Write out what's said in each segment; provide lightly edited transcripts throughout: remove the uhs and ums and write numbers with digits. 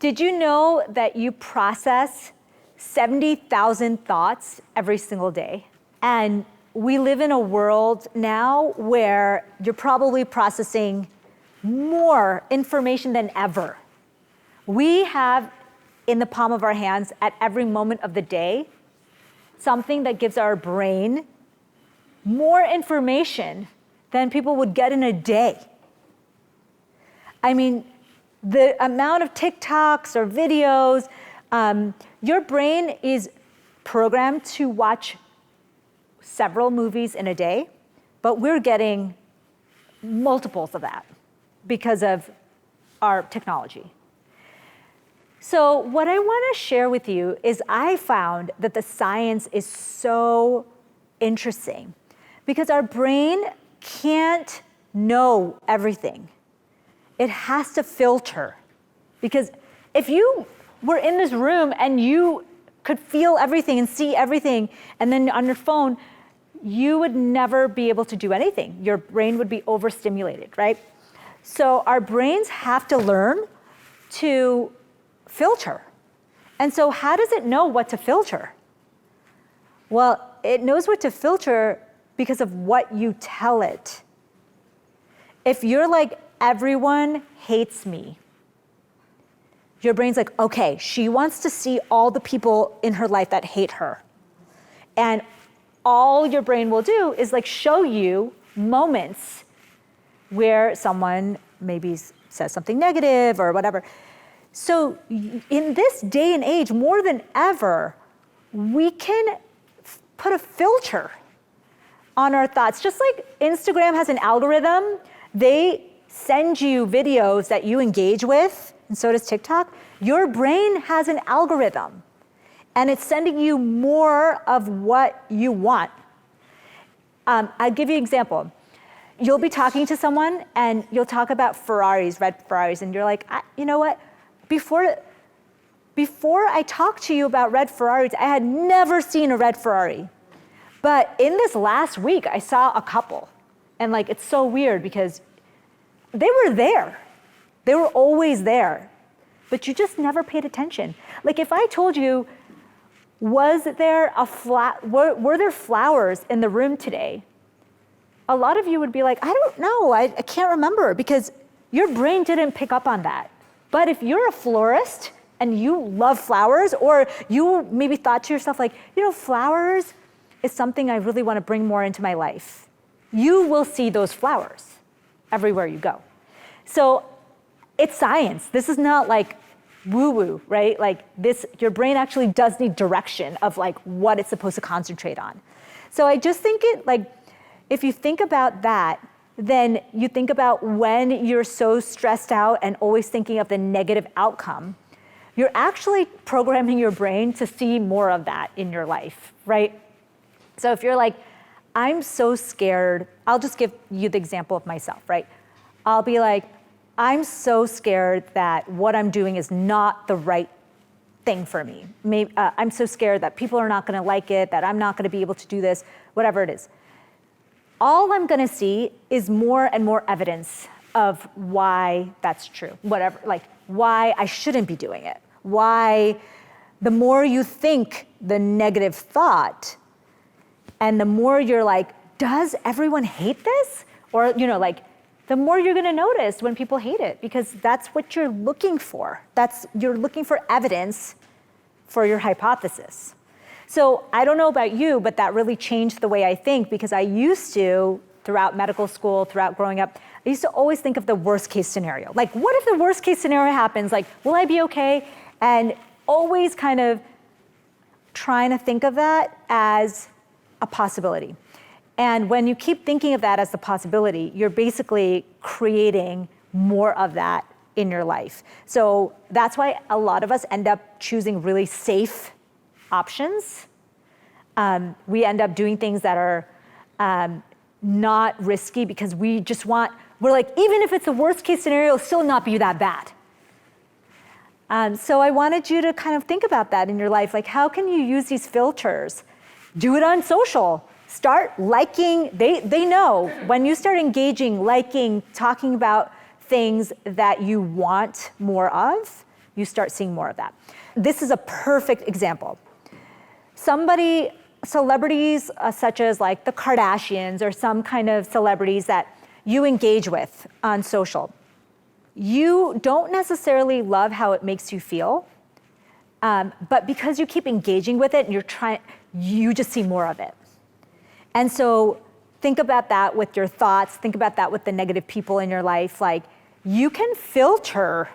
Did you know that you process 70,000 thoughts every single day? And we live in a world now where you're probably processing more information than ever. We have in the palm of our hands at every moment of the day something that gives our brain more information than people would get in a day. I mean, the amount of TikToks or videos, your brain is programmed to watch several movies in a day, but we're getting multiples of that because of our technology. So what I want to share with you is I found that the science is so interesting because our brain can't know everything. It has to filter. Because if you were in this room and you could feel everything and see everything, and then on your phone, you would never be able to do anything. Your brain would be overstimulated, right? So our brains have to learn to filter. And so how does it know what to filter? Well, it knows what to filter because of what you tell it. If you're like, everyone hates me, your brain's like, okay, she wants to see all the people in her life that hate her. And all your brain will do is like show you moments where someone maybe says something negative or whatever. So in this day and age, more than ever, we can put a filter on our thoughts. Just like Instagram has an algorithm, they send you videos that you engage with, and so does TikTok. Your brain has an algorithm, and it's sending you more of what you want. I'll give you an example. You'll be talking to someone, and you'll talk about Ferraris, red Ferraris, and you're like, you know what? Before I talked to you about red Ferraris, I had never seen a red Ferrari. But in this last week, I saw a couple. And like, it's so weird because they were there. They were always there. But you just never paid attention. Like if I told you, were there flowers in the room today? A lot of you would be like, I don't know, I can't remember, because your brain didn't pick up on that. But if you're a florist and you love flowers, or you maybe thought to yourself like, you know, flowers is something I really want to bring more into my life, you will see those flowers everywhere you go. So it's science. This is not like woo-woo, right? Like this, your brain actually does need direction of like what it's supposed to concentrate on. So I just think if you think about that, then you think about when you're so stressed out and always thinking of the negative outcome, you're actually programming your brain to see more of that in your life, right? So if you're like, I'm so scared, I'll just give you the example of myself, right? I'll be like, I'm so scared that what I'm doing is not the right thing for me. Maybe, I'm so scared that people are not gonna like it, that I'm not gonna be able to do this, whatever it is. All I'm gonna see is more and more evidence of why that's true, whatever, like why I shouldn't be doing it. Why, the more you think the negative thought, and the more you're like, does everyone hate this? Or, you know, like, the more you're gonna notice when people hate it, because that's what you're looking for. You're looking for evidence for your hypothesis. So I don't know about you, but that really changed the way I think, because I used to, throughout medical school, throughout growing up, I used to always think of the worst case scenario. Like, what if the worst case scenario happens? Like, will I be okay? And always kind of trying to think of that as a possibility. And when you keep thinking of that as a possibility, you're basically creating more of that in your life. So that's why a lot of us end up choosing really safe options. We end up doing things that are not risky because we're like, even if it's the worst case scenario, it'll still not be that bad. So I wanted you to kind of think about that in your life. Like, how can you use these filters? Do it on social. Start liking, they know when you start engaging, liking, talking about things that you want more of, you start seeing more of that. This is a perfect example. Celebrities such as like the Kardashians or some kind of celebrities that you engage with on social, you don't necessarily love how it makes you feel, but because you keep engaging with it and you just see more of it. And so think about that with your thoughts, think about that with the negative people in your life. Like, you can filter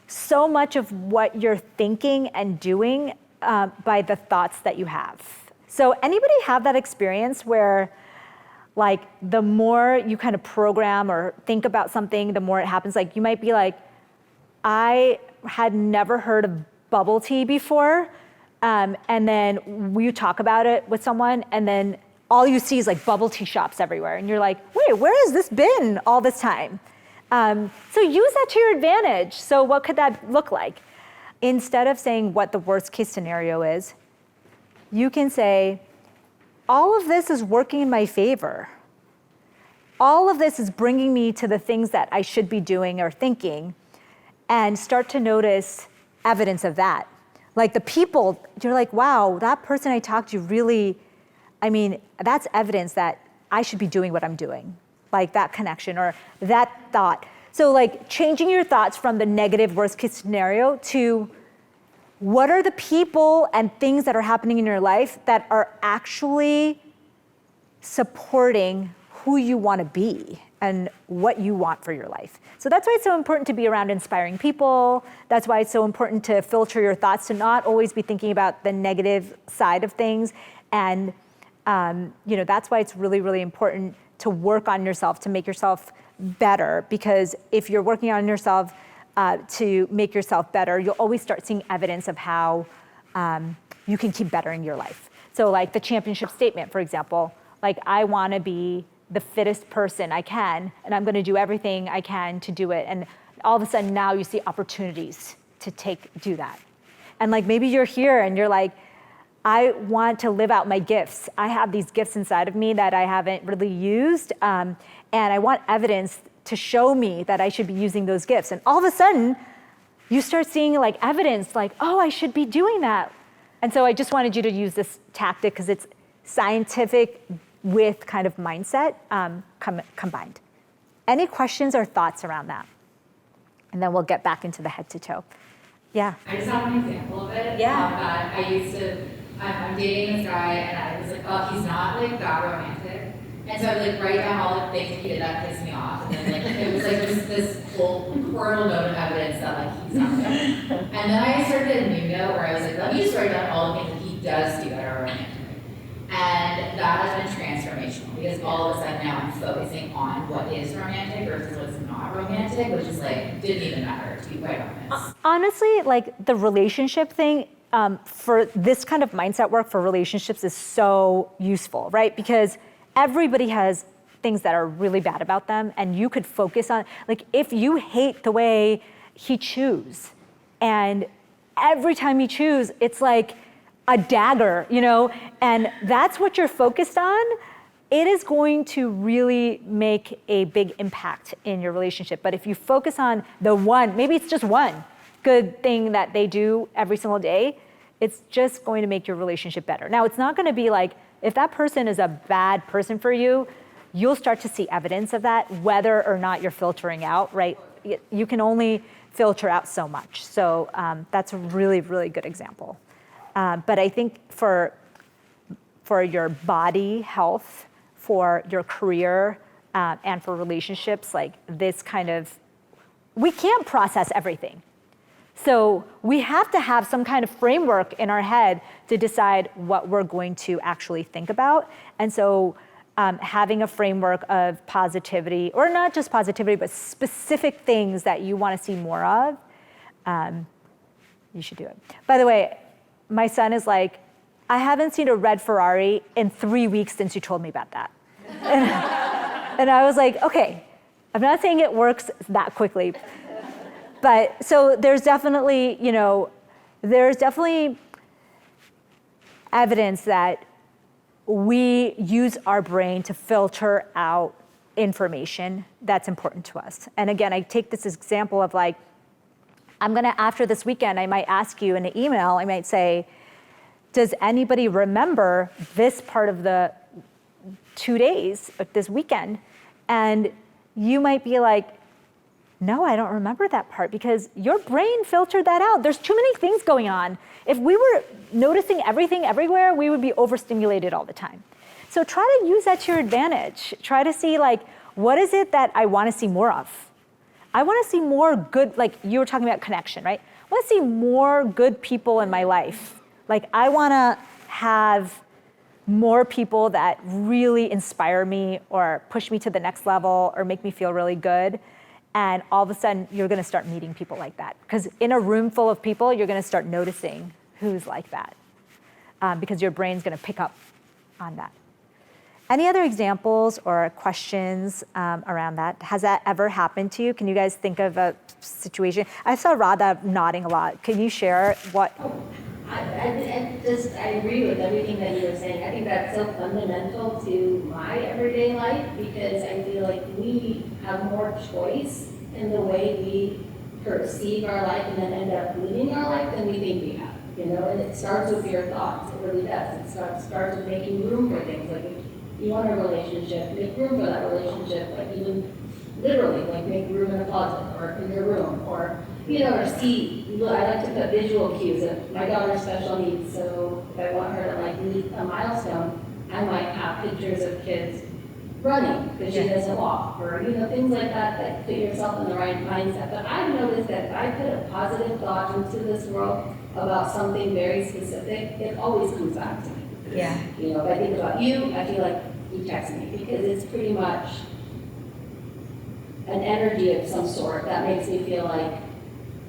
so much of what you're thinking and doing by the thoughts that you have. So anybody have that experience where like the more you kind of program or think about something, the more it happens? Like, you might be like, I had never heard of bubble tea before, and then you talk about it with someone, and then all you see is like bubble tea shops everywhere, and you're like, wait, where has this been all this time? So use that to your advantage. So what could that look like? Instead of saying what the worst case scenario is, you can say, all of this is working in my favor. All of this is bringing me to the things that I should be doing or thinking, and start to notice evidence of that. Like the people, you're like, wow, that person I talked to really, that's evidence that I should be doing what I'm doing. Like that connection or that thought. So like changing your thoughts from the negative worst case scenario to what are the people and things that are happening in your life that are actually supporting who you want to be and what you want for your life. So that's why it's so important to be around inspiring people. That's why it's so important to filter your thoughts, to not always be thinking about the negative side of things. And that's why it's really, really important to work on yourself, to make yourself better. Because if you're working on yourself to make yourself better, you'll always start seeing evidence of how you can keep bettering your life. So like the championship statement, for example, like I want to be the fittest person I can, and I'm going to do everything I can to do it. And all of a sudden now you see opportunities to do that. And like maybe you're here and you're like, I want to live out my gifts. I have these gifts inside of me that I haven't really used, and I want evidence to show me that I should be using those gifts. And all of a sudden, you start seeing like evidence like, oh, I should be doing that. And so I just wanted you to use this tactic because it's scientific with kind of mindset combined. Any questions or thoughts around that? And then we'll get back into the head to toe. Yeah. I just have an example of it. Yeah. I'm dating this guy, and I was like, oh, he's not like that romantic. And so I would like write down all the things he did that pissed me off. And then like it was like just this whole horrible note of evidence that like he's not good. And then I started a new note where I was like, let me just write down all the things that he does do that are romantic. And that has been transformational because all of a sudden now I'm focusing on what is romantic versus what's not romantic, which is like, didn't even matter, to be quite honest. Honestly, like the relationship thing, for this kind of mindset work for relationships is so useful, right? Because everybody has things that are really bad about them, and you could focus on, like if you hate the way he chews, and every time you chews, it's like a dagger, and that's what you're focused on, it is going to really make a big impact in your relationship. But if you focus on the one, maybe it's just one good thing that they do every single day, it's just going to make your relationship better. Now, it's not going to be like, if that person is a bad person for you, you'll start to see evidence of that, whether or not you're filtering out, right? You can only filter out so much. So that's a really, really good example. But I think for your body health, for your career, and for relationships, like this kind of, we can't process everything. So we have to have some kind of framework in our head to decide what we're going to actually think about. And so having a framework of positivity, or not just positivity, but specific things that you want to see more of, you should do it. By the way, my son is like, I haven't seen a red Ferrari in 3 weeks since you told me about that. And I was like, okay, I'm not saying it works that quickly. But so there's definitely, evidence that we use our brain to filter out information that's important to us. And again, I take this example of like, After this weekend, I might ask you in an email, I might say, does anybody remember this part of the 2 days, this weekend? And you might be like, no, I don't remember that part, because your brain filtered that out. There's too many things going on. If we were noticing everything everywhere, we would be overstimulated all the time. So try to use that to your advantage. Try to see, like, what is it that I want to see more of? I want to see more good, like you were talking about connection, right? I want to see more good people in my life. Like, I want to have more people that really inspire me or push me to the next level or make me feel really good. And all of a sudden, you're going to start meeting people like that. Because in a room full of people, you're going to start noticing who's like that, because your brain's going to pick up on that. Any other examples or questions around that? Has that ever happened to you? Can you guys think of a situation? I saw Radha nodding a lot. Can you share what? I agree with everything that you were saying. I think that's so fundamental to my everyday life, because I feel like we have more choice in the way we perceive our life and then end up living our life than we think we have. And it starts with your thoughts. It really does. It starts with making room for things. Like, if you want a relationship, make room for that relationship. Like, even literally, like, make room in a closet or in your room, or or see. I like to put visual cues. My daughter's special needs, so if I want her to like meet a milestone, I might have pictures of kids running because she doesn't walk, or things like that. That put yourself in the right mindset. But I've noticed that if I put a positive thought into this world about something very specific, it always comes back to me. Yeah. If I think about you, I feel like you text me, because it's pretty much an energy of some sort that makes me feel like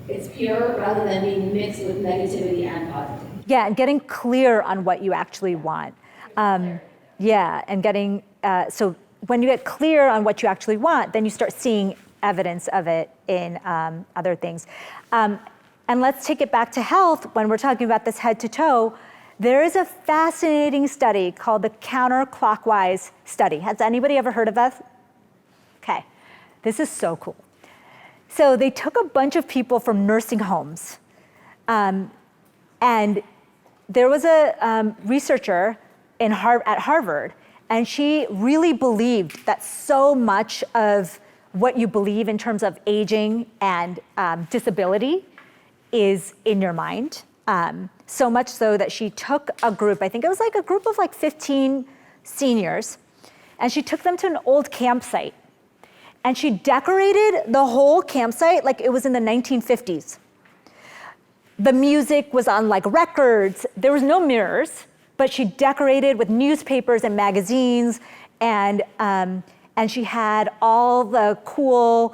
it's pure rather than being mixed with negativity and positivity. Yeah, and getting clear on what you actually want. Yeah, and getting, so when you get clear on what you actually want, then you start seeing evidence of it in other things. And let's take it back to health. When we're talking about this head to toe, there is a fascinating study called the counterclockwise study. Has anybody ever heard of that? Okay, this is so cool. So they took a bunch of people from nursing homes, and there was a researcher at Harvard, and she really believed that so much of what you believe in terms of aging and disability is in your mind. So much so that she took a group, I think it was like a group of like 15 seniors, and she took them to an old campsite. And she decorated the whole campsite like it was in the 1950s. The music was on like records. There was no mirrors, but she decorated with newspapers and magazines, and she had all the cool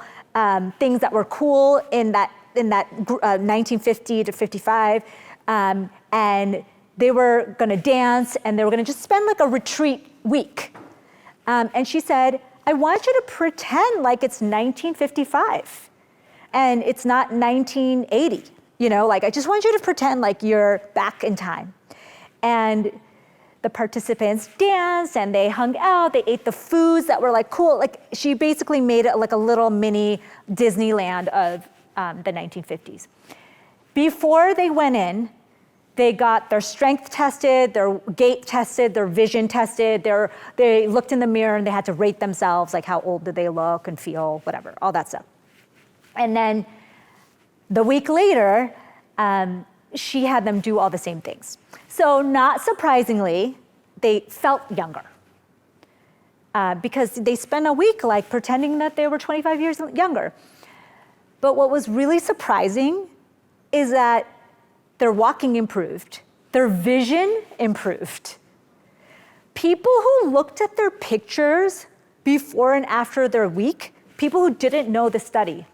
things that were cool in that 1950 to 55, and they were going to dance, and they were going to just spend like a retreat week. And she said, I want you to pretend like it's 1955 and it's not 1980, like I just want you to pretend like you're back in time. And the participants danced and they hung out, they ate the foods that were like cool. Like, she basically made it like a little mini Disneyland of the 1950s. Before they went in, they got their strength tested, their gait tested, their vision tested. They looked in the mirror and they had to rate themselves, like how old did they look and feel, whatever, all that stuff. And then the week later, she had them do all the same things. So not surprisingly, they felt younger, because they spent a week like pretending that they were 25 years younger. But what was really surprising is that their walking improved, their vision improved. People who looked at their pictures before and after their week, people who didn't know the study,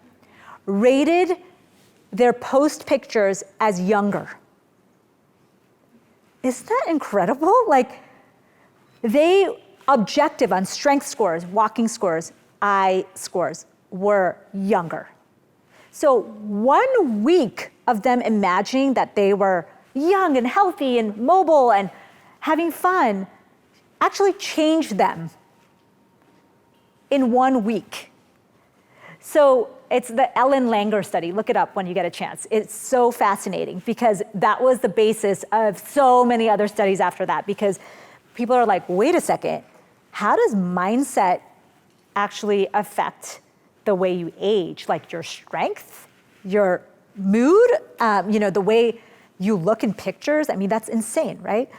rated their post pictures as younger. Isn't that incredible? Like, they objective on strength scores, walking scores, eye scores were younger. So 1 week of them imagining that they were young and healthy and mobile and having fun actually changed them in 1 week. So It's the Ellen Langer study. Look it up when you get a chance. It's so fascinating because that was the basis of so many other studies after that, because people are like, wait a second, how does mindset actually affect the way you age? Like your strength, your mood, the way you look in pictures. I mean, that's insane, right?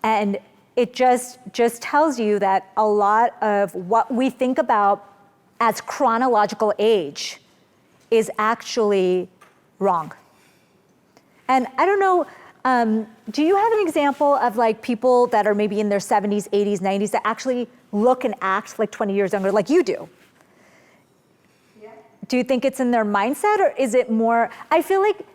And it just tells you that a lot of what we think about as chronological age is actually wrong. And I don't know, do you have an example of like people that are maybe in their 70s, 80s, 90s that actually look and act like 20 years younger, like you do? Yeah. Do you think it's in their mindset, or is it more, I feel like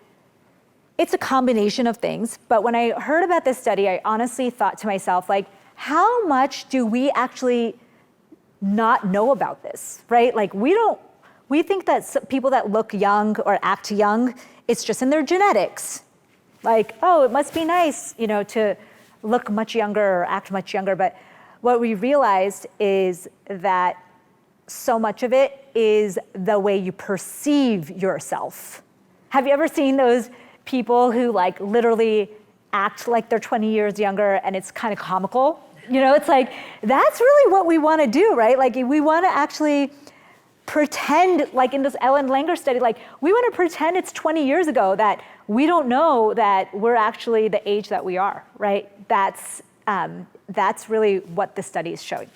it's a combination of things, but when I heard about this study, I honestly thought to myself, like, how much do we actually not know about this, right? Like we think that people that look young or act young, it's just in their genetics. Like, oh, it must be nice, to look much younger or act much younger. But what we realized is that so much of it is the way you perceive yourself. Have you ever seen those people who like literally act like they're 20 years younger and it's kind of comical? It's like, that's really what we want to do, right? Like we want to actually pretend, like in this Ellen Langer study, like we want to pretend it's 20 years ago, that we don't know that we're actually the age that we are, right? That's really what the study is showing.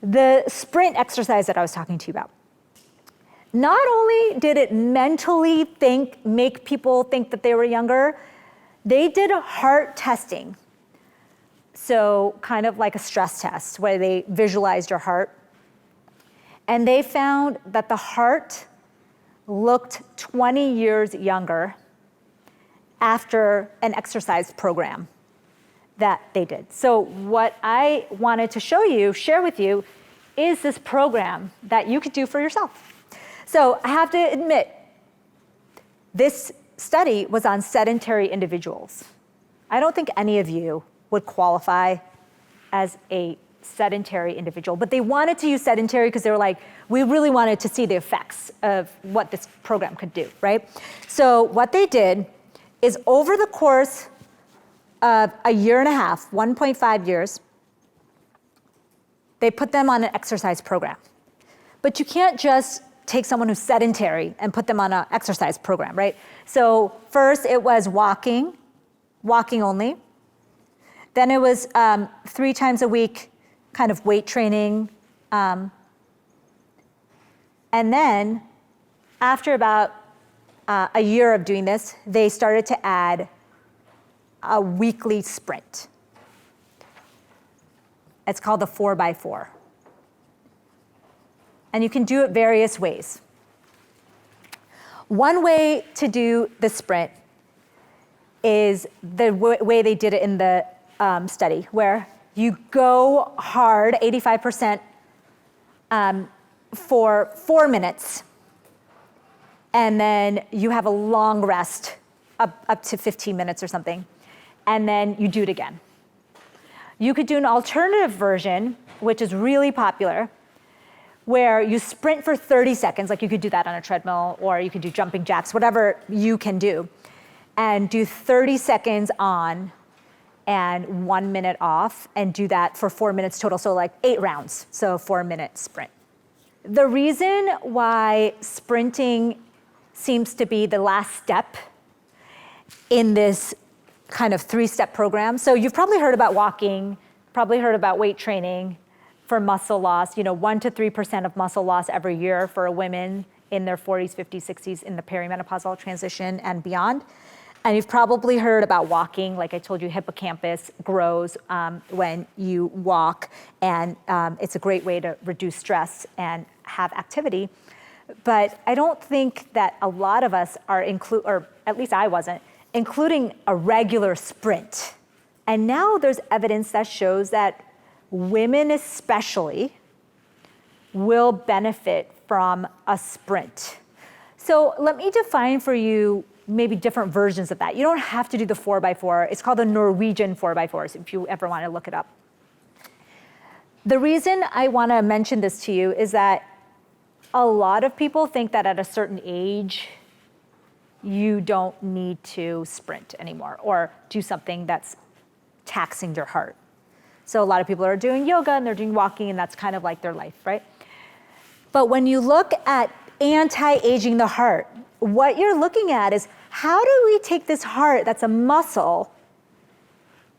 The sprint exercise that I was talking to you about, not only did it mentally make people think that they were younger, they did a heart testing. So kind of like a stress test where they visualized your heart. And they found that the heart looked 20 years younger after an exercise program that they did. So what I wanted to share with you, is this program that you could do for yourself. So I have to admit, this study was on sedentary individuals. I don't think any of you would qualify as a sedentary individual, but they wanted to use sedentary because they were like, we really wanted to see the effects of what this program could do, right? So what they did is over the course of a year and a half, 1.5 years, they put them on an exercise program. But you can't just take someone who's sedentary and put them on an exercise program, right? So first it was walking only. Then it was 3 times a week kind of weight training. And then after about a year of doing this, they started to add a weekly sprint. It's called the 4x4. And you can do it various ways. One way to do the sprint is the way they did it in the study, where you go hard, 85%, for 4 minutes, and then you have a long rest, up to 15 minutes or something, and then you do it again. You could do an alternative version, which is really popular, where you sprint for 30 seconds, like you could do that on a treadmill, or you could do jumping jacks, whatever you can do, and do 30 seconds on and 1 minute off, and do that for 4 minutes total, so like 8 rounds, so 4-minute sprint. The reason why sprinting seems to be the last step in this kind of 3-step program, so you've probably heard about walking, probably heard about weight training for muscle loss, 1 to 3% of muscle loss every year for women in their 40s, 50s, 60s in the perimenopausal transition and beyond. And you've probably heard about walking. Like I told you, hippocampus grows when you walk, and it's a great way to reduce stress and have activity. But I don't think that a lot of us are or at least I wasn't, including a regular sprint. And now there's evidence that shows that women especially will benefit from a sprint. So let me define for you maybe different versions of that. You don't have to do the 4x4. It's called the Norwegian 4x4, if you ever want to look it up. The reason I want to mention this to you is that a lot of people think that at a certain age, you don't need to sprint anymore or do something that's taxing their heart. So a lot of people are doing yoga and they're doing walking, and that's kind of like their life, right? But when you look at anti-aging the heart, what you're looking at is, how do we take this heart that's a muscle,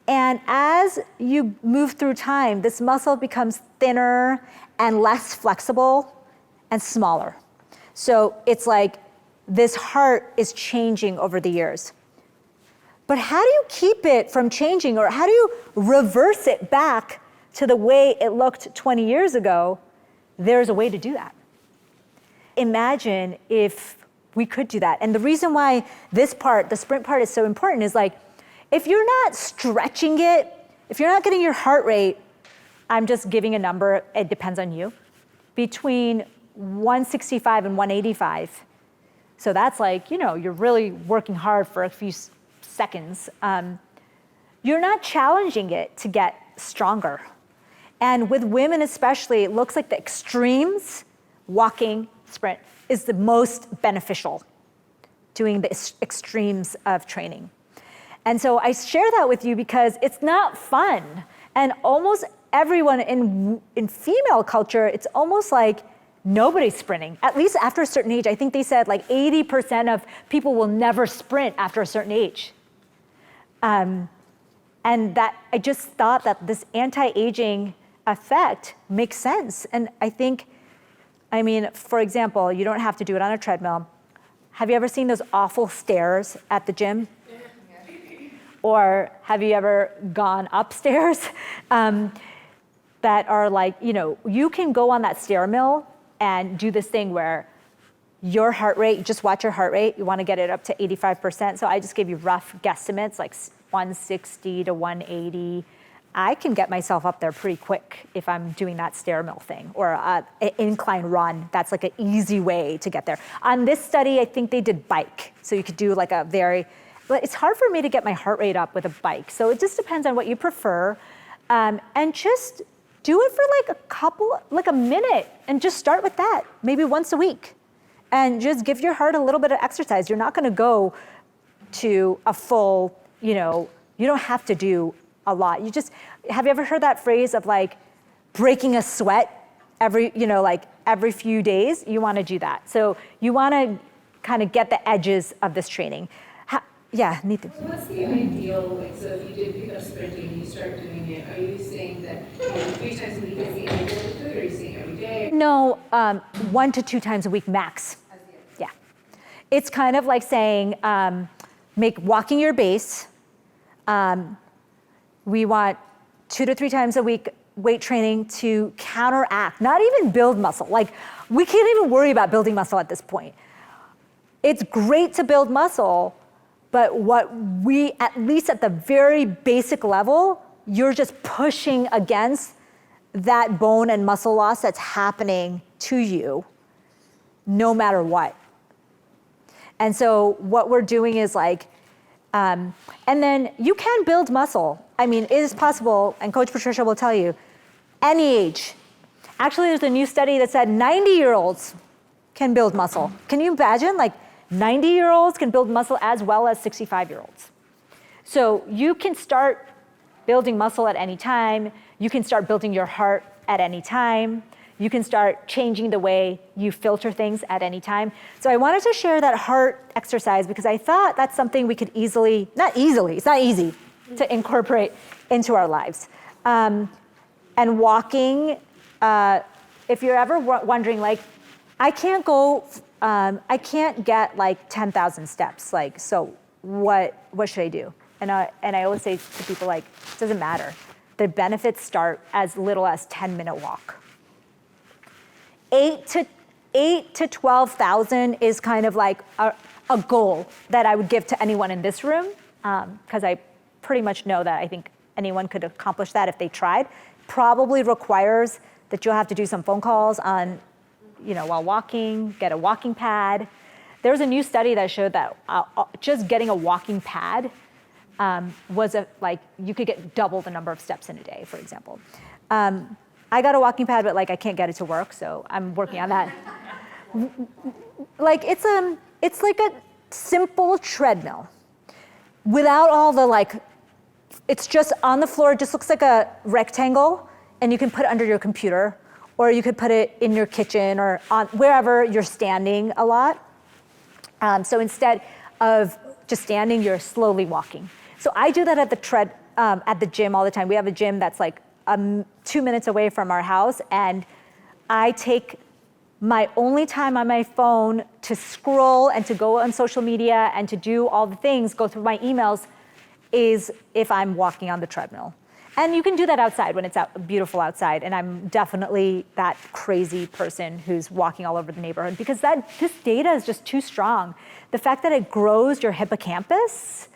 and as you move through time, this muscle becomes thinner and less flexible and smaller. So it's like this heart is changing over the years. But how do you keep it from changing, or how do you reverse it back to the way it looked 20 years ago? There's a way to do that. Imagine if we could do that. And the reason why this part, the sprint part, is so important is like, if you're not stretching it, if you're not getting your heart rate, I'm just giving a number, it depends on you, between 165 and 185. So that's like, you're really working hard for a few seconds. You're not challenging it to get stronger. And with women especially, it looks like the extremes, walking, sprint, is the most beneficial, doing the extremes of training. And so I share that with you because it's not fun. And almost everyone in female culture, it's almost like nobody's sprinting, at least after a certain age. I think they said like 80% of people will never sprint after a certain age. And that I just thought that this anti-aging effect makes sense. And for example, you don't have to do it on a treadmill. Have you ever seen those awful stairs at the gym? Or have you ever gone upstairs that are like, you can go on that stair mill and do this thing where your heart rate, just watch your heart rate, you want to get it up to 85%. So I just gave you rough guesstimates, like 160 to 180. I can get myself up there pretty quick if I'm doing that stair mill thing, or an incline run. That's like an easy way to get there. On this study, I think they did bike. So you could do like but it's hard for me to get my heart rate up with a bike. So it just depends on what you prefer. And just do it for like a minute, and just start with that, maybe once a week. And just give your heart a little bit of exercise. You're not gonna go to a full, you don't have to do a lot. Have you ever heard that phrase of like breaking a sweat every few days? You wanna do that. So you wanna kind of get the edges of this training. Yeah, Nathan. So what's the ideal, so if you did pick up sprinting and you start doing it, are you saying that 3 times a week is the ideal to do it, or are you saying every day? No, 1 to 2 times a week max. Yeah. It's kind of like saying, make walking your base. We want 2 to 3 times a week weight training to counteract, not even build muscle. Like, we can't even worry about building muscle at this point. It's great to build muscle, but at least at the very basic level, you're just pushing against that bone and muscle loss that's happening to you no matter what. And so what we're doing is like, and then you can build muscle. It is possible, and Coach Patricia will tell you, any age. Actually, there's a new study that said 90-year-olds can build muscle. Can you imagine? Like, 90-year-olds can build muscle as well as 65-year-olds. So you can start building muscle at any time. You can start building your heart at any time. You can start changing the way you filter things at any time. So I wanted to share that heart exercise because I thought that's something we could it's not easy to incorporate into our lives. And walking, if you're ever wondering, like, I can't get like 10,000 steps. Like, so what should I do? And I always say to people, like, it doesn't matter. The benefits start as little as 10-minute walk. 8 to 12,000 is kind of like a goal that I would give to anyone in this room, because I pretty much know that I think anyone could accomplish that if they tried. Probably requires that you'll have to do some phone calls on, while walking, get a walking pad. There was a new study that showed that just getting a walking pad you could get double the number of steps in a day, for example. I got a walking pad, but I can't get it to work, so I'm working on that. Like it's like a simple treadmill without all the like, it's just on the floor, it just looks like a rectangle, and you can put it under your computer, or you could put it in your kitchen or on wherever you're standing a lot. So instead of just standing, you're slowly walking. So I do that at the gym all the time. We have a gym that's like 2 minutes away from our house, and I take my only time on my phone to scroll and to go on social media and to do all the things, go through my emails, is if I'm walking on the treadmill. And you can do that outside when it's beautiful outside, and I'm definitely that crazy person who's walking all over the neighborhood because this data is just too strong. The fact that it grows your hippocampus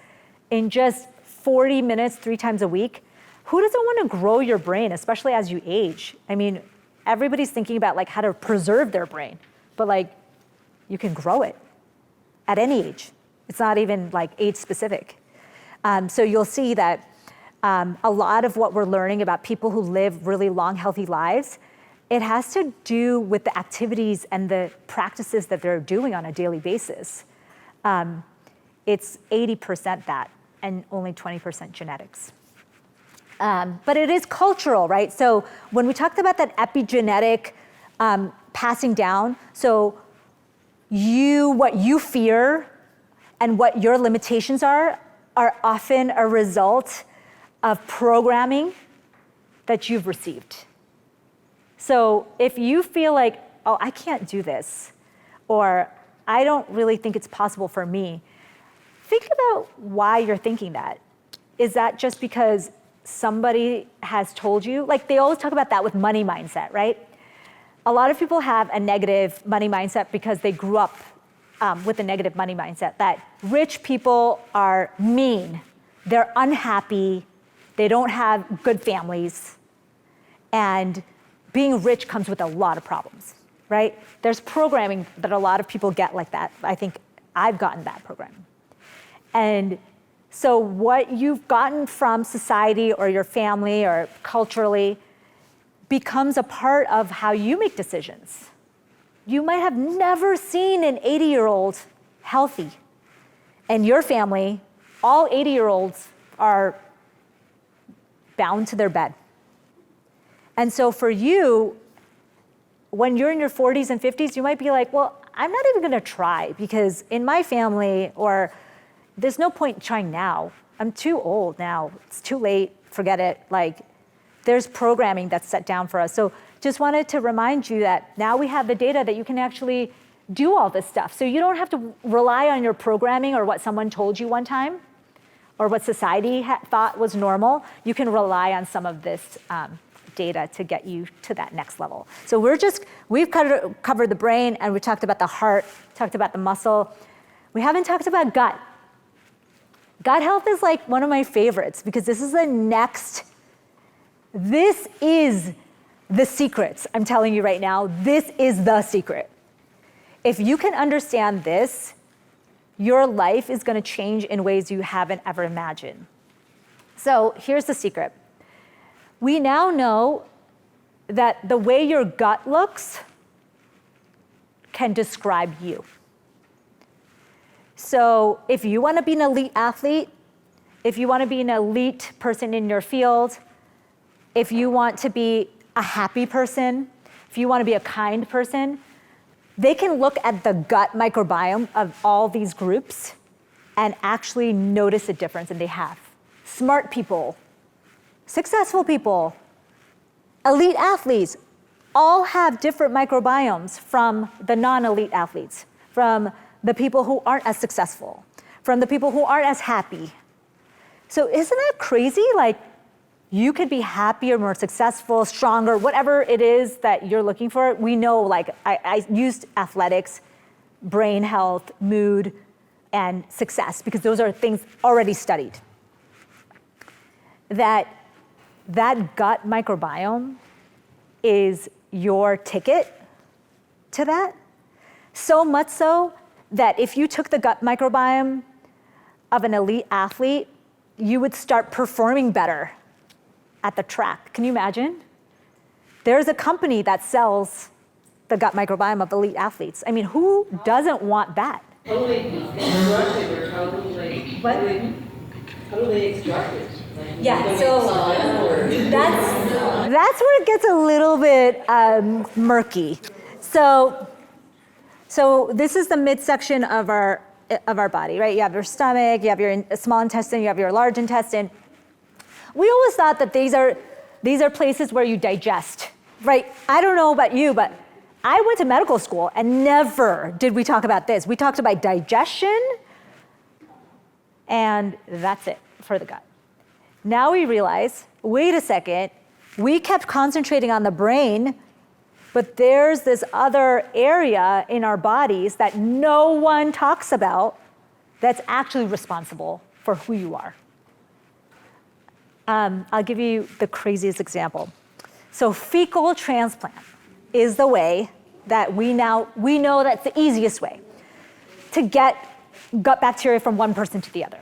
in just 40 minutes, 3 times a week, who doesn't want to grow your brain, especially as you age? I mean, everybody's thinking about like how to preserve their brain, but like you can grow it at any age. It's not even like age specific. So you'll see that a lot of what we're learning about people who live really long, healthy lives, it has to do with the activities and the practices that they're doing on a daily basis. It's 80% that and only 20% genetics. But it is cultural, right? So when we talked about that epigenetic passing down, so what you fear and what your limitations are often a result of programming that you've received. So if you feel like, oh, I can't do this, or I don't really think it's possible for me, think about why you're thinking that. Is that just because somebody has told you? Like they always talk about that with money mindset, right? A lot of people have a negative money mindset because they grew up with a negative money mindset, that rich people are mean, they're unhappy, they don't have good families, and being rich comes with a lot of problems, right? There's programming that a lot of people get like that. I think I've gotten that programming. And so what you've gotten from society or your family or culturally becomes a part of how you make decisions. You might have never seen an 80-year-old healthy. And your family, all 80-year-olds are bound to their bed. And so for you, when you're in your 40s and 50s, you might be like, well, I'm not even gonna try because in my family, or there's no point trying now. I'm too old now, it's too late, forget it. Like, there's programming that's set down for us. So just wanted to remind you that now we have the data that you can actually do all this stuff. So you don't have to rely on your programming or what someone told you one time or what society thought was normal. You can rely on some of this data to get you to that next level. So we've covered the brain, and we talked about the heart, talked about the muscle. We haven't talked about gut. Gut health is like one of my favorites because this is the secrets. I'm telling you right now, this is the secret. If you can understand this, your life is gonna change in ways you haven't ever imagined. So here's the secret. We now know that the way your gut looks can describe you. So if you wanna be an elite athlete, if you wanna be an elite person in your field, if you want to be a happy person, if you want to be a kind person, they can look at the gut microbiome of all these groups and actually notice a difference, and they have. Smart people, successful people, elite athletes, all have different microbiomes from the non-elite athletes, from the people who aren't as successful, from the people who aren't as happy. So isn't that crazy? Like, you could be happier, more successful, stronger, whatever it is that you're looking for. We know, like, I used athletics, brain health, mood, and success, because those are things already studied. That gut microbiome is your ticket to that. So much so that if you took the gut microbiome of an elite athlete, you would start performing better at the track. Can you imagine? There's a company that sells the gut microbiome of elite athletes. I mean, who doesn't want that? Totally constructed or totally, What? totally extracted. Yeah, so that's where it gets a little bit murky. So this is the midsection of our body, right? You have your stomach, you have your small intestine, you have your large intestine. We always thought that these are places where you digest, right? I don't know about you, but I went to medical school and never did we talk about this. We talked about digestion, and that's it for the gut. Now we realize, wait a second, we kept concentrating on the brain, but there's this other area in our bodies that no one talks about that's actually responsible for who you are. I'll give you the craziest example. So fecal transplant is the way that we know that's the easiest way to get gut bacteria from one person to the other.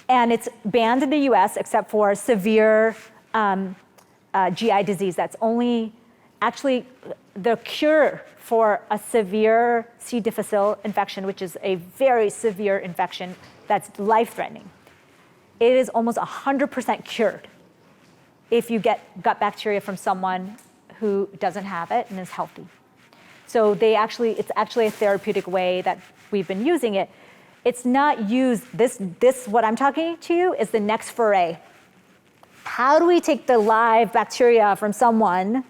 And it's banned in the US except for severe GI disease. That's only actually the cure for a severe C. difficile infection, which is a very severe infection that's life-threatening. It is almost 100% cured if you get gut bacteria from someone who doesn't have it and is healthy. So it's actually a therapeutic way that we've been using it. It's not used, what I'm talking to you is the next foray. How do we take the live bacteria from someone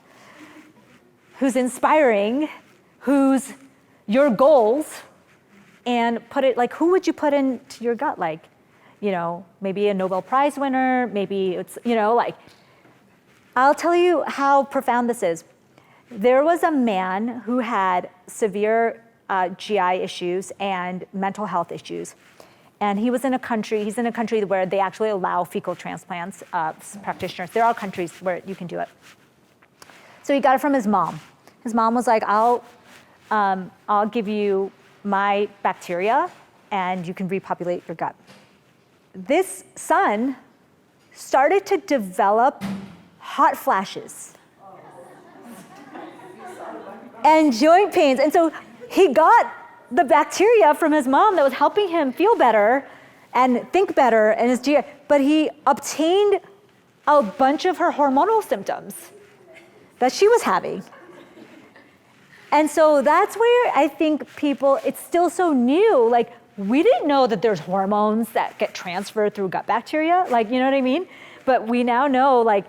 who's inspiring, who's your goals, and put it, like, who would you put into your gut? Like, maybe a Nobel Prize winner, maybe it's, I'll tell you how profound this is. There was a man who had severe GI issues and mental health issues. And he's in a country where they actually allow fecal transplants, practitioners. There are countries where you can do it. So he got it from his mom. His mom was like, I'll give you my bacteria and you can repopulate your gut. This son started to develop hot flashes and joint pains. And so he got the bacteria from his mom that was helping him feel better and think better, and his GI, but he obtained a bunch of her hormonal symptoms that she was having. And so that's where I think it's still so new. Like, we didn't know that there's hormones that get transferred through gut bacteria, like, you know what I mean? But we now know, like,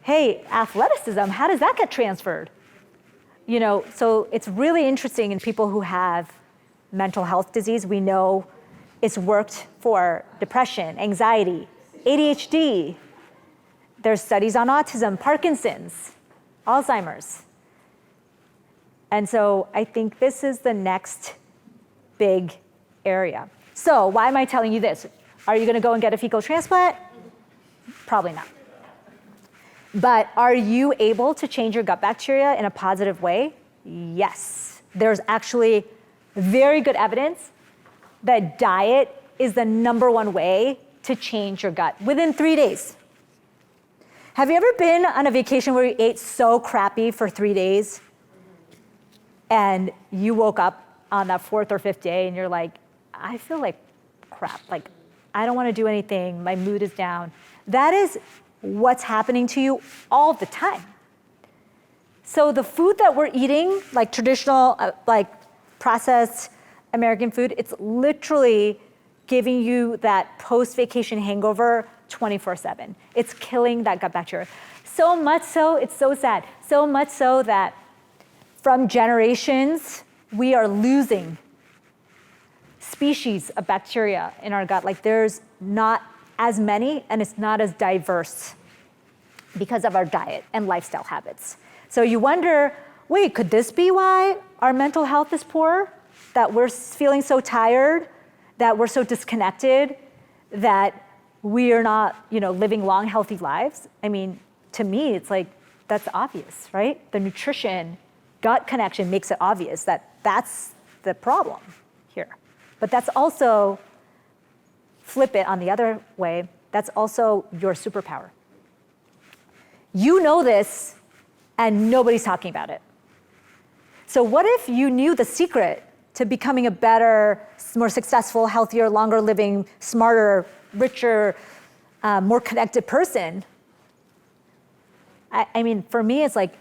hey, athleticism, how does that get transferred? So it's really interesting in people who have mental health disease. We know it's worked for depression, anxiety, ADHD. There's studies on autism, Parkinson's, Alzheimer's. And so I think this is the next big area. So why am I telling you this? Are you gonna go and get a fecal transplant? Probably not. But are you able to change your gut bacteria in a positive way? Yes. There's actually very good evidence that diet is the #1 way to change your gut within 3 days. Have you ever been on a vacation where you ate so crappy for 3 days and you woke up on that 4th or 5th day and you're like, I feel like crap, like I don't wanna do anything, my mood is down. That is what's happening to you all the time. So the food that we're eating, like traditional, like processed American food, it's literally giving you that post-vacation hangover 24/7. It's killing that gut bacteria. So much so, it's so sad. So much so that from generations, we are losing species of bacteria in our gut. Like, there's not as many, and it's not as diverse because of our diet and lifestyle habits. So you wonder, wait, could this be why our mental health is poor? That we're feeling so tired, that we're so disconnected, that we are not, living long, healthy lives? I mean, to me, it's like, that's obvious, right? The nutrition, gut connection makes it obvious that that's the problem here. But that's also, flip it on the other way, that's also your superpower. You know this, and nobody's talking about it. So what if you knew the secret to becoming a better, more successful, healthier, longer living, smarter, richer, more connected person? I mean, for me, it's like,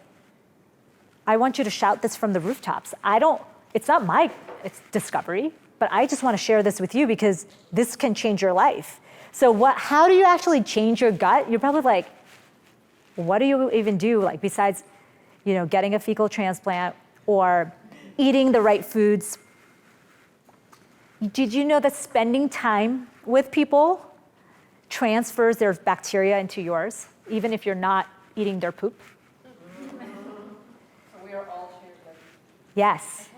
I want you to shout this from the rooftops. It's not it's discovery, but I just want to share this with you because this can change your life. So how do you actually change your gut? You're probably like, what do you even do? Like besides, getting a fecal transplant or eating the right foods. Did you know that spending time with people transfers their bacteria into yours, even if you're not eating their poop? We are all shared. Yes.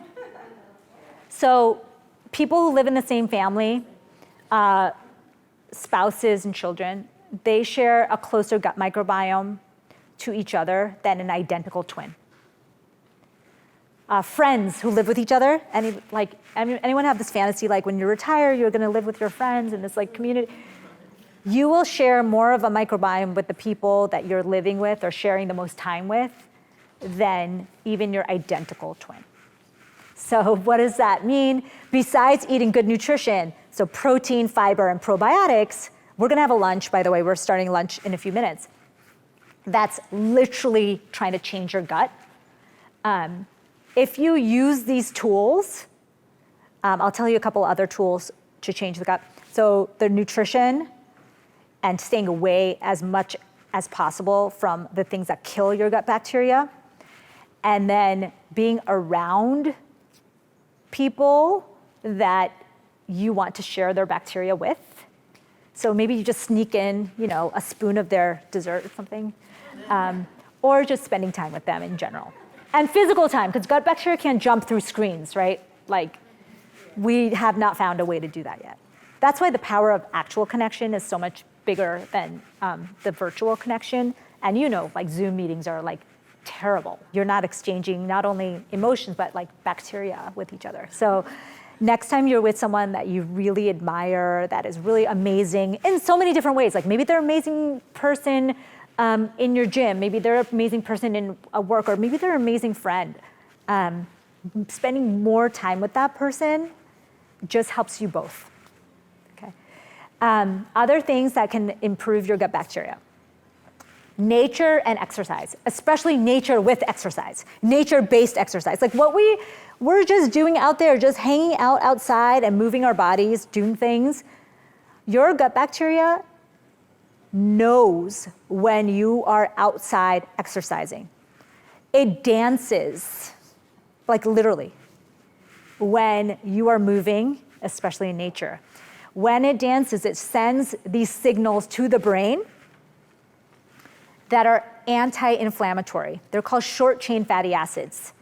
So people who live in the same family, spouses and children, they share a closer gut microbiome to each other than an identical twin. Friends who live with each other, anyone have this fantasy, like when you retire, you're gonna live with your friends in this like community? You will share more of a microbiome with the people that you're living with or sharing the most time with than even your identical twin. So what does that mean? Besides eating good nutrition, so protein, fiber, and probiotics, we're gonna have a lunch, by the way, we're starting lunch in a few minutes. That's literally trying to change your gut. If you use these tools, I'll tell you a couple other tools to change the gut. So the nutrition and staying away as much as possible from the things that kill your gut bacteria. And then being around people that you want to share their bacteria with. So maybe you just sneak in, a spoon of their dessert or something, or just spending time with them in general. And physical time, because gut bacteria can't jump through screens, right? Like, we have not found a way to do that yet. That's why the power of actual connection is so much bigger than the virtual connection. And like Zoom meetings are like terrible. You're not exchanging not only emotions, but like bacteria with each other. So next time you're with someone that you really admire, that is really amazing in so many different ways, like maybe they're an amazing person in your gym, maybe they're an amazing person in a work, or maybe they're an amazing friend. Spending more time with that person just helps you both. Okay. Other things that can improve your gut bacteria. Nature and exercise, especially nature with exercise, nature-based exercise. Like what we're just doing out there, just hanging out outside and moving our bodies, doing things. Your gut bacteria knows when you are outside exercising. It dances, like literally, when you are moving, especially in nature. When it dances, it sends these signals to the brain that are anti-inflammatory. They're called short-chain fatty acids.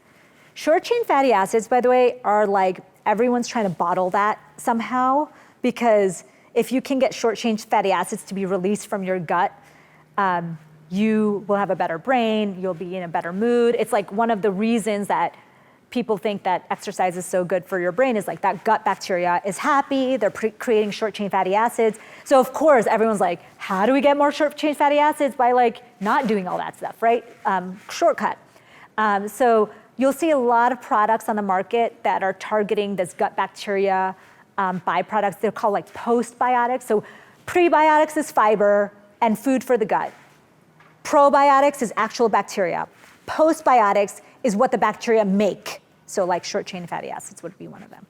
Short-chain fatty acids, by the way, are like, everyone's trying to bottle that somehow, because if you can get short-chain fatty acids to be released from your gut, you will have a better brain, you'll be in a better mood. It's like one of the reasons that people think that exercise is so good for your brain is like that gut bacteria is happy, they're creating short-chain fatty acids. So of course, everyone's like, how do we get more short-chain fatty acids? By like not doing all that stuff, right? Shortcut. So you'll see a lot of products on the market that are targeting this gut bacteria byproducts. They're called like postbiotics. So prebiotics is fiber and food for the gut. Probiotics is actual bacteria. Postbiotics is what the bacteria make. So like short-chain fatty acids would be one of them.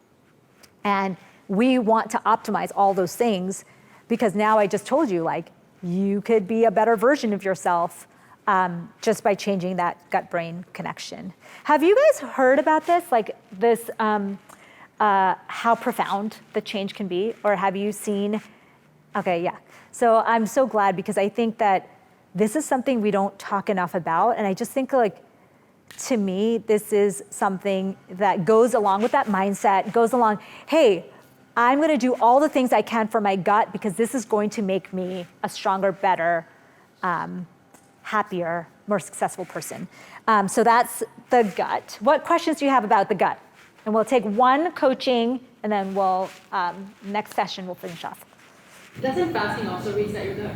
And we want to optimize all those things because now I just told you, like, you could be a better version of yourself just by changing that gut-brain connection. Have you guys heard about this? Like this, how profound the change can be? Or have you seen? Okay, yeah. So I'm so glad because I think that this is something we don't talk enough about. And I just think like, to me, this is something that goes along with that mindset, goes along, hey, I'm gonna do all the things I can for my gut because this is going to make me a stronger, better, happier, more successful person. So that's the gut. What questions do you have about the gut? And we'll take one coaching and then we'll, next session, we'll finish off. Doesn't fasting also reset your gut?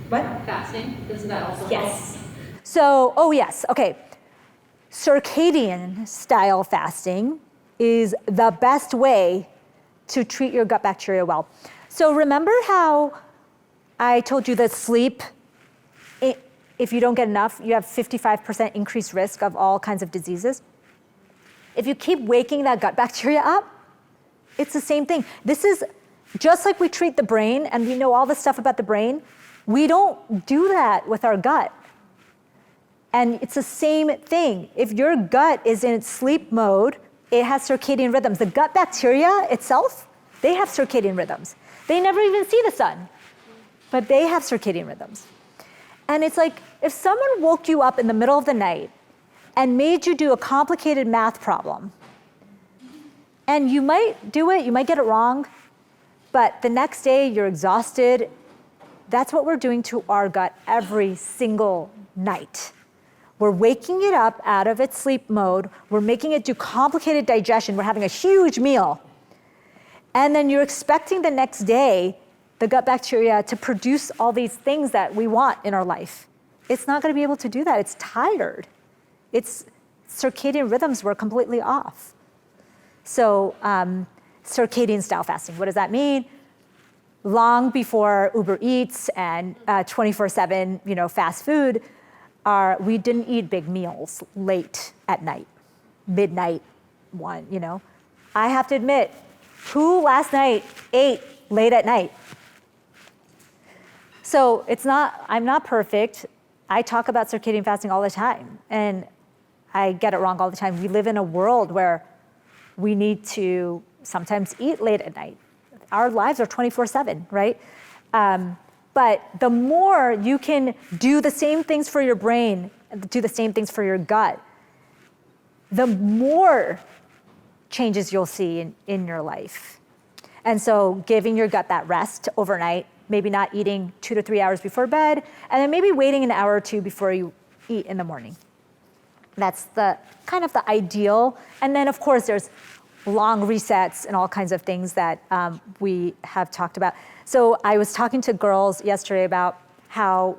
What? Fasting, doesn't that also help? Yes. So, oh yes, okay. circadian style fasting is the best way to treat your gut bacteria well. So remember how I told you that sleep, if you don't get enough, you have 55% increased risk of all kinds of diseases? If you keep waking that gut bacteria up, it's the same thing. This is just like we treat the brain and we know all this stuff about the brain, we don't do that with our gut. And it's the same thing. If your gut is in sleep mode, it has circadian rhythms. The gut bacteria itself, they have circadian rhythms. They never even see the sun, but they have circadian rhythms. And it's like, if someone woke you up in the middle of the night and made you do a complicated math problem, and you might do it, you might get it wrong, but the next day you're exhausted. That's what we're doing to our gut every single night. We're waking it up out of its sleep mode. We're making it do complicated digestion. We're having a huge meal. And then you're expecting the next day the gut bacteria to produce all these things that we want in our life. It's not going to be able to do that. It's tired. Its circadian rhythms were completely off. So circadian style fasting, what does that mean? Long before Uber Eats and 24/7, fast food, we didn't eat big meals late at night, midnight one, I have to admit, who last night ate late at night? So I'm not perfect. I talk about circadian fasting all the time, and I get it wrong all the time. We live in a world where we need to sometimes eat late at night. Our lives are 24/7, right? But the more you can do the same things for your brain, do the same things for your gut, the more changes you'll see in your life. And so giving your gut that rest overnight, maybe not eating 2 to 3 hours before bed, and then maybe waiting an hour or two before you eat in the morning. That's the kind of the ideal. And then of course there's long resets and all kinds of things that we have talked about. So I was talking to girls yesterday about how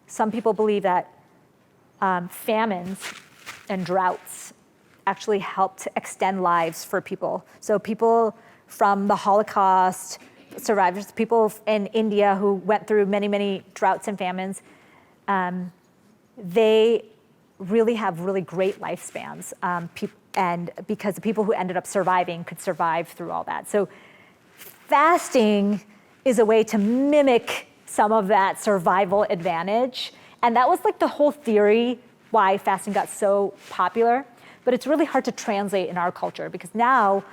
some people believe that famines and droughts actually help to extend lives for people. So people from the Holocaust, survivors, people in India who went through many, many droughts and famines, they really have really great lifespans. And because the people who ended up surviving could survive through all that. So fasting is a way to mimic some of that survival advantage. And that was like the whole theory why fasting got so popular. But it's really hard to translate in our culture because now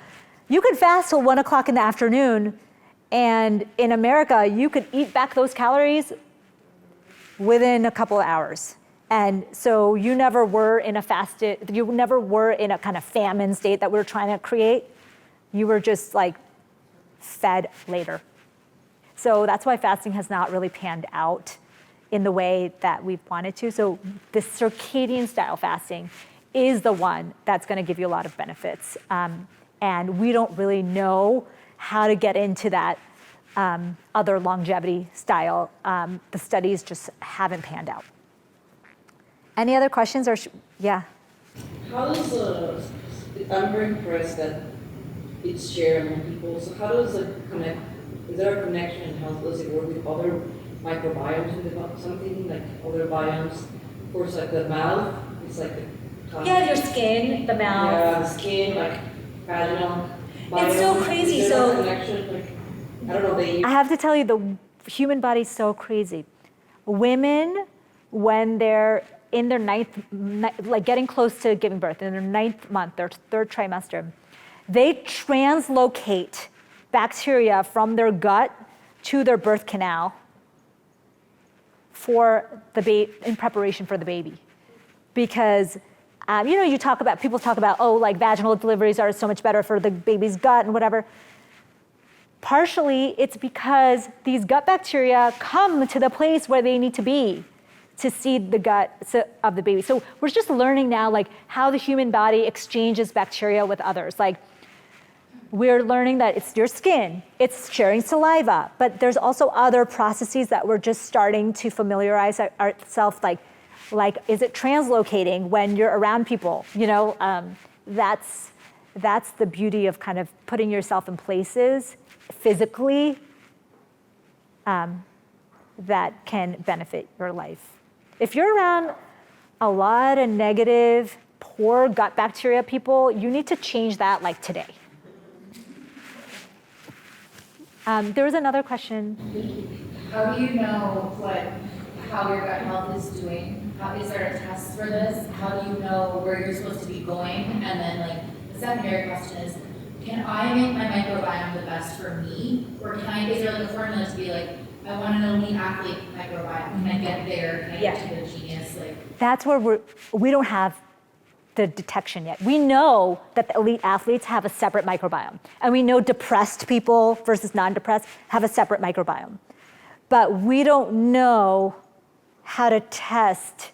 you could fast till 1 o'clock in the afternoon, and in America, you could eat back those calories within a couple of hours. And so you never were in a kind of famine state that we were trying to create. You were just like fed later. So that's why fasting has not really panned out in the way that we've wanted to. So the circadian style fasting is the one that's going to give you a lot of benefits. And we don't really know how to get into that other longevity style. The studies just haven't panned out. Any other questions or, yeah? How does I'm very impressed that it's shared among people, so how does it connect, is there a connection in how does it work with other microbiomes in the something like other biomes? Of course, like the mouth, it's like the tongue. Yeah, your skin, the mouth. Yeah, the skin, like vaginal biome. It's so crazy, is there so. a connection, like, I don't know, they. I have to tell you, the human body's so crazy. Women, when they're in their like getting close to giving birth, in their 9th month, their 3rd trimester, they translocate bacteria from their gut to their birth canal for the in preparation for the baby. Because, people talk about, like vaginal deliveries are so much better for the baby's gut and whatever. Partially, it's because these gut bacteria come to the place where they need to be to seed the gut of the baby. So we're just learning now like how the human body exchanges bacteria with others. Like we're learning that it's your skin, it's sharing saliva, but there's also other processes that we're just starting to familiarize ourselves, like Like, is it translocating when you're around people? That's the beauty of kind of putting yourself in places physically that can benefit your life. If you're around a lot of negative, poor gut bacteria people, you need to change that like today. There was another question. How do you know how your gut health is doing? Is there a test for this? How do you know where you're supposed to be going? And then the secondary question is, can I make my microbiome the best for me? Or is there a formula to be I want an elite athlete microbiome? Can I get there? Can I get to the genius? That's where we don't have the detection yet. We know that the elite athletes have a separate microbiome. And we know depressed people versus non-depressed have a separate microbiome. But we don't know how to test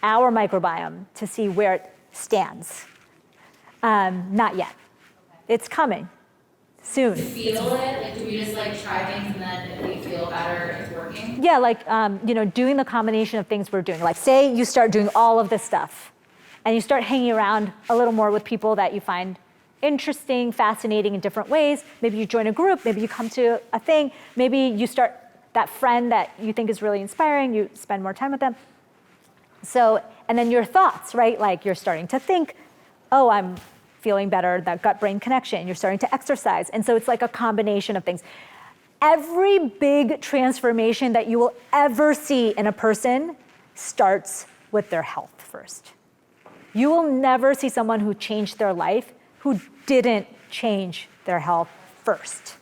our microbiome to see where it stands. Not yet. It's coming soon. To feel it? Do we just try things and then if we feel better, it's working? Yeah, doing the combination of things we're doing. Like say you start doing all of this stuff and you start hanging around a little more with people that you find interesting, fascinating in different ways. Maybe you join a group, maybe you come to a thing, maybe you start that friend that you think is really inspiring, you spend more time with them. So, and then your thoughts, right? Like you're starting to think, oh, I'm feeling better, that gut-brain connection. You're starting to exercise. And so it's like a combination of things. Every big transformation that you will ever see in a person starts with their health first. You will never see someone who changed their life who didn't change their health first.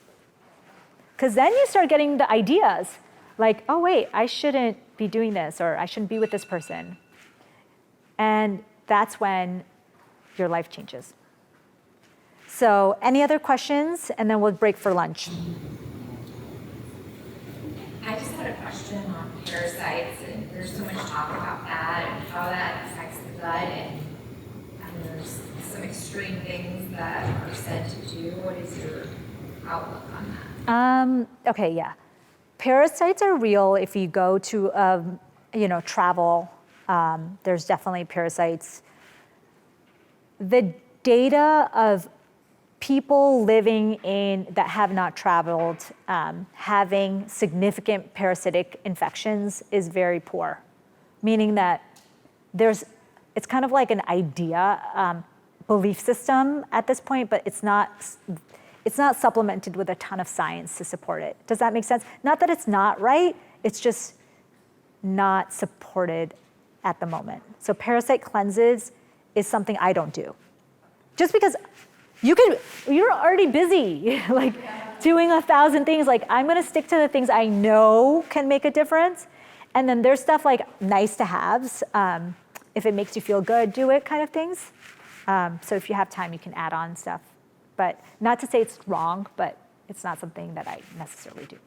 Because then you start getting the ideas like, oh wait, I shouldn't be doing this, or I shouldn't be with this person. And that's when your life changes. So any other questions? And then we'll break for lunch. I just had a question on parasites, and there's so much talk about that and how that affects the gut, and there's some extreme things that are said to do. What is your outlook on that? Okay, yeah. Parasites are real if you go to, travel. There's definitely parasites. The data of people living that have not traveled, having significant parasitic infections is very poor, meaning that it's kind of like an idea, belief system at this point, but it's not supplemented with a ton of science to support it. Does that make sense? Not that it's not right, it's just not supported at the moment. So parasite cleanses is something I don't do. Just because you're already busy, doing 1,000 things. I'm gonna stick to the things I know can make a difference. And then there's stuff nice to haves. If it makes you feel good, do it kind of things. So if you have time, you can add on stuff. But not to say it's wrong, but it's not something that I necessarily do.